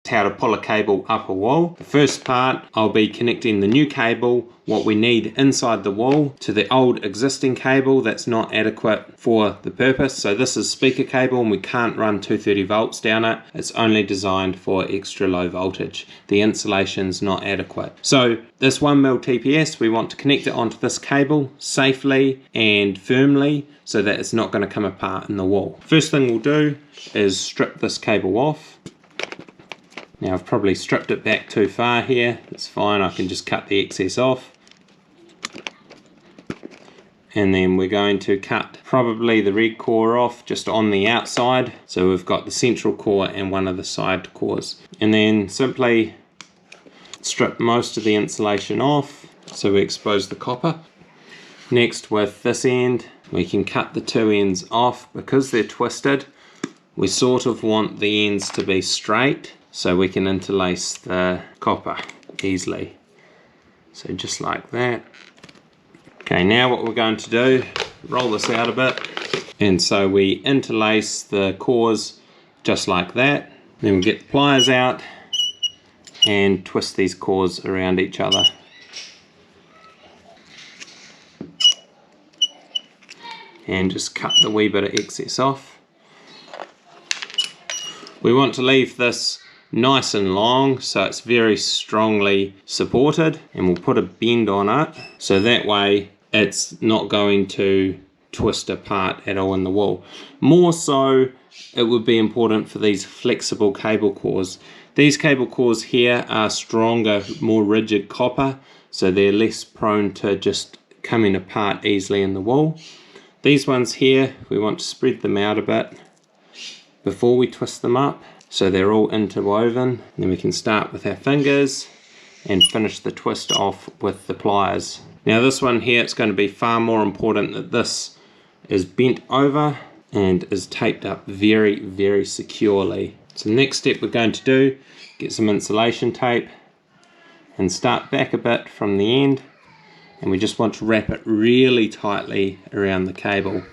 how to pull a cable up a wall. The first part, I'll be connecting the new cable, what we need inside the wall, to the old existing cable that's not adequate for the purpose. So this is speaker cable and we can't run 230 volts down it. It's only designed for extra low voltage. The insulation's not adequate. So this 1mm TPS, we want to connect it onto this cable safely and firmly so that it's not going to come apart in the wall. First thing we'll do is strip this cable off. Now I've probably stripped it back too far here. It's fine, I can just cut the excess off. And then we're going to cut probably the red core off just on the outside. So we've got the central core and one of the side cores. And then simply strip most of the insulation off so we expose the copper. Next, with this end, we can cut the two ends off. Because they're twisted, we sort of want the ends to be straight so we can interlace the copper easily. So just like that. Okay, now what we're going to do, roll this out a bit, and so we interlace the cores just like that. Then we get the pliers out and twist these cores around each other. And just cut the wee bit of excess off. We want to leave this nice and long so it's very strongly supported, and we'll put a bend on it so that way it's not going to twist apart at all in the wall. More so, it would be important for these flexible cable cores. These cable cores here are stronger, more rigid copper, so they're less prone to just coming apart easily in the wall. These ones here, we want to spread them out a bit before we twist them up so they're all interwoven. Then we can start with our fingers and finish the twist off with the pliers. Now this one here, it's going to be far more important that this is bent over and is taped up very, very securely. So the next step we're going to do, get some insulation tape and start back a bit from the end, and we just want to wrap it really tightly around the cable.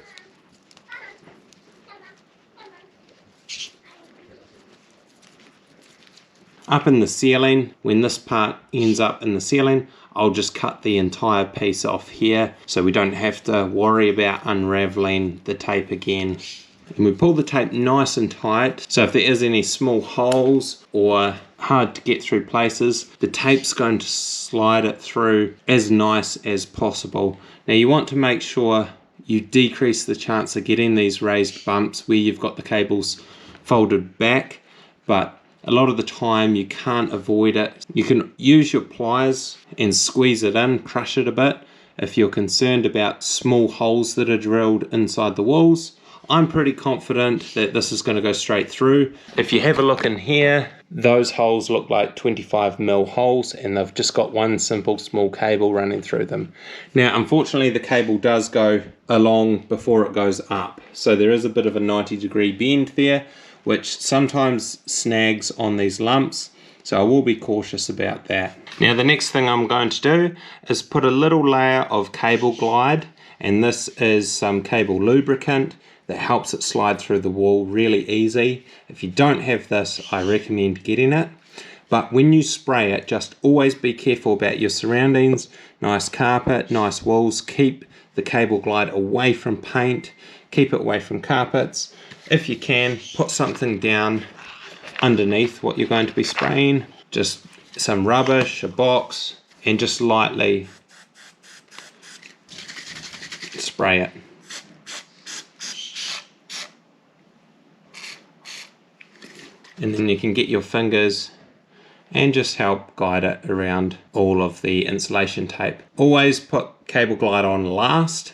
Up in the ceiling, when this part ends up in the ceiling, I'll just cut the entire piece off here so we don't have to worry about unraveling the tape again. And we pull the tape nice and tight, so if there is any small holes or hard to get through places, the tape's going to slide it through as nice as possible. Now you want to make sure you decrease the chance of getting these raised bumps where you've got the cables folded back, but a lot of the time you can't avoid it. You can use your pliers and squeeze it in, crush it a bit if you're concerned about small holes that are drilled inside the walls. I'm pretty confident that this is going to go straight through. If you have a look in here, those holes look like 25mm holes and they've just got one simple small cable running through them. Now unfortunately the cable does go along before it goes up, so there is a bit of a 90-degree bend there, which sometimes snags on these lumps, so I will be cautious about that. Now the next thing I'm going to do is put a little layer of cable glide, and this is some cable lubricant that helps it slide through the wall really easy. If you don't have this, I recommend getting it. But when you spray it, just always be careful about your surroundings. Nice carpet, nice walls. Keep the cable glide away from paint, keep it away from carpets. If you can, put something down underneath what you're going to be spraying, just some rubbish, a box, and just lightly spray it. And then you can get your fingers and just help guide it around all of the insulation tape. Always put cable glide on last,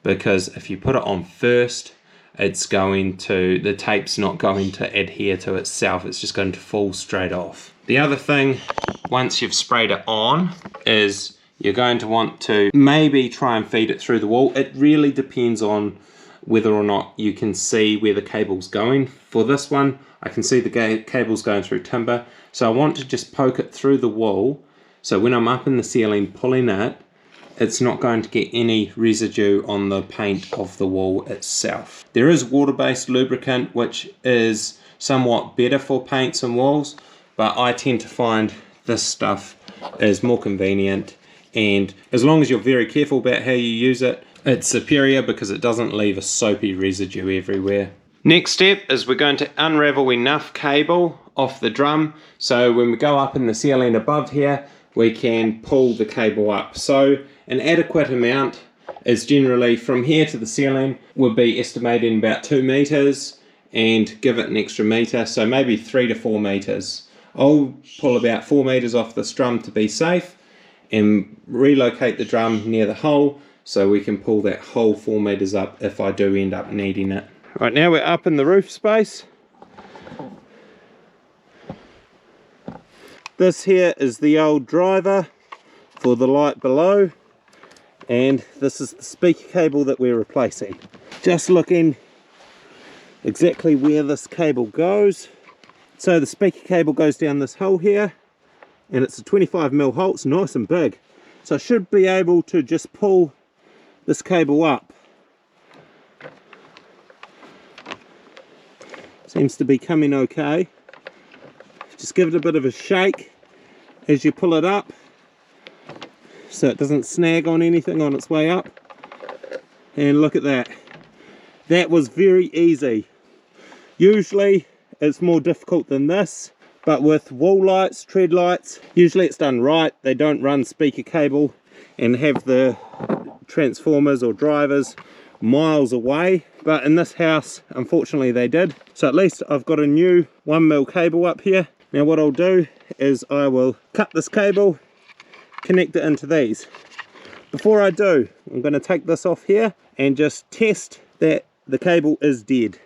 because if you put it on first, the tape's not going to adhere to itself, it's just going to fall straight off. The other thing, once you've sprayed it on, is you're going to want to maybe try and feed it through the wall. It really depends on whether or not you can see where the cable's going. For this one, I can see the cable's going through timber, so I want to just poke it through the wall, so when I'm up in the ceiling pulling it, it's not going to get any residue on the paint of the wall itself. There is water-based lubricant, which is somewhat better for paints and walls, but I tend to find this stuff is more convenient, and as long as you're very careful about how you use it, it's superior because it doesn't leave a soapy residue everywhere. Next step is we're going to unravel enough cable off the drum so when we go up in the ceiling above here we can pull the cable up. So an adequate amount is generally from here to the ceiling would be estimating about 2 meters, and give it an extra meter, so maybe 3 to 4 meters. I'll pull about 4 meters off this drum to be safe and relocate the drum near the hole so we can pull that whole 4 meters up if I do end up needing it. Right, now we're up in the roof space. This here is the old driver for the light below, and this is the speaker cable that we're replacing. Just looking exactly where this cable goes. So the speaker cable goes down this hole here, and it's a 25mm hole. It's nice and big, so I should be able to just pull this cable up. Seems to be coming okay. Just give it a bit of a shake as you pull it up so it doesn't snag on anything on its way up. And look at that. That was very easy. Usually it's more difficult than this, but with wall lights, tread lights, usually it's done right. They don't run speaker cable and have the transformers or drivers miles away, but in this house unfortunately they did. So at least I've got a new 1mm cable up here. Now what I'll do is I will cut this cable, connect it into these. Before I do, I'm going to take this off here and just test that the cable is dead.